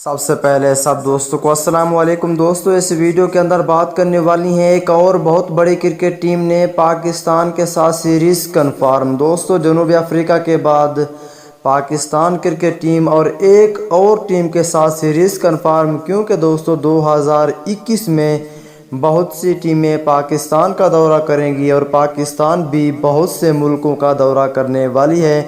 سب سے پہلے سب دوستوں کو السلام علیکم دوستوں، اس ویڈیو کے اندر بات کرنے والی ہیں ایک اور بہت بڑی کرکٹ ٹیم نے پاکستان کے ساتھ سیریز کنفرم۔ دوستوں جنوبی افریقہ کے بعد پاکستان کرکٹ ٹیم اور ایک اور ٹیم کے ساتھ سیریز کنفرم، کیونکہ دوستوں 2021 میں بہت سی ٹیمیں پاکستان کا دورہ کریں گی اور پاکستان بھی بہت سے ملکوں کا دورہ کرنے والی ہے۔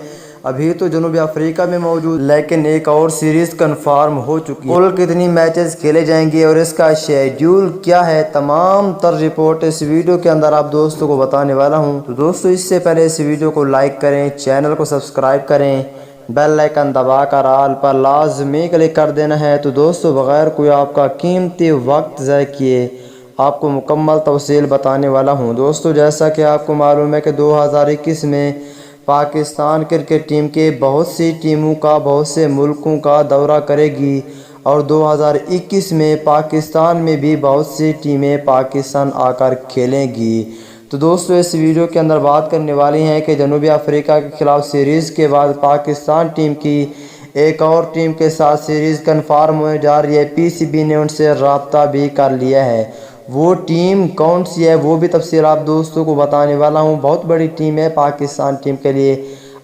ابھی تو جنوبی افریقہ میں موجود، لیکن ایک اور سیریز کنفرم ہو چکی ہے۔ کل کتنی میچز کھیلے جائیں گے اور اس کا شیڈیول کیا ہے، تمام تر رپورٹ اس ویڈیو کے اندر آپ دوستوں کو بتانے والا ہوں۔ تو دوستوں اس سے پہلے اس ویڈیو کو لائک کریں، چینل کو سبسکرائب کریں، بیل آئیکن دبا کر آل پر لازمی کلک کر دینا ہے۔ تو دوستوں بغیر کوئی آپ کا قیمتی وقت ضائع کیے آپ کو مکمل تفصیل بتانے والا ہوں۔ دوستوں جیسا کہ آپ کو معلوم ہے کہ 2021 میں پاکستان کرکٹ ٹیم کے بہت سی ٹیموں کا بہت سے ملکوں کا دورہ کرے گی اور 2021 میں پاکستان میں بھی بہت سی ٹیمیں پاکستان آ کر کھیلیں گی۔ تو دوستو اس ویڈیو کے اندر بات کرنے والی ہیں کہ جنوبی افریقہ کے خلاف سیریز کے بعد پاکستان ٹیم کی ایک اور ٹیم کے ساتھ سیریز کنفرم ہونے جا رہی ہے۔ پی سی بی نے ان سے رابطہ بھی کر لیا ہے۔ وہ ٹیم کون سی ہے وہ بھی تفصیل آپ دوستوں کو بتانے والا ہوں۔ بہت بڑی ٹیم ہے پاکستان ٹیم کے لیے،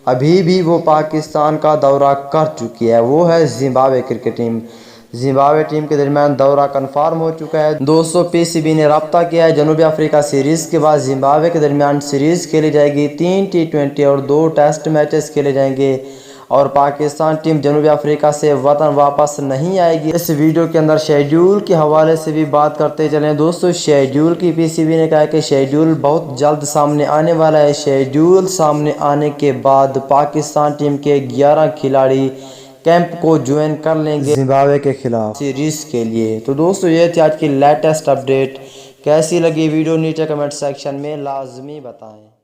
ابھی بھی وہ پاکستان کا دورہ کر چکی ہے، وہ ہے Zimbabwe cricket team. Zimbabwe team کے درمیان دورہ کنفرم ہو چکا ہے۔ دوستوں پی سی بی نے رابطہ کیا ہے، جنوبی افریقہ سیریز کے بعد زمبابوے کے درمیان سیریز کھیلی جائے گی، 3 T20 اور 2 ٹیسٹ میچز کھیلے جائیں گے اور پاکستان ٹیم جنوبی افریقہ سے وطن واپس نہیں آئے گی۔ اس ویڈیو کے اندر شیڈیول کے حوالے سے بھی بات کرتے چلیں۔ دوستو شیڈیول کی پی سی بی نے کہا کہ شیڈیول بہت جلد سامنے آنے والا ہے۔ شیڈیول سامنے آنے کے بعد پاکستان ٹیم کے 11 کھلاڑی کیمپ کو جوائن کر لیں گے زمبابوے کے خلاف سیریز کے لیے۔ تو دوستو یہ تھی آج کی لیٹسٹ اپڈیٹ۔ کیسی لگی ویڈیو نیچے کمنٹ سیکشن میں لازمی بتائیں۔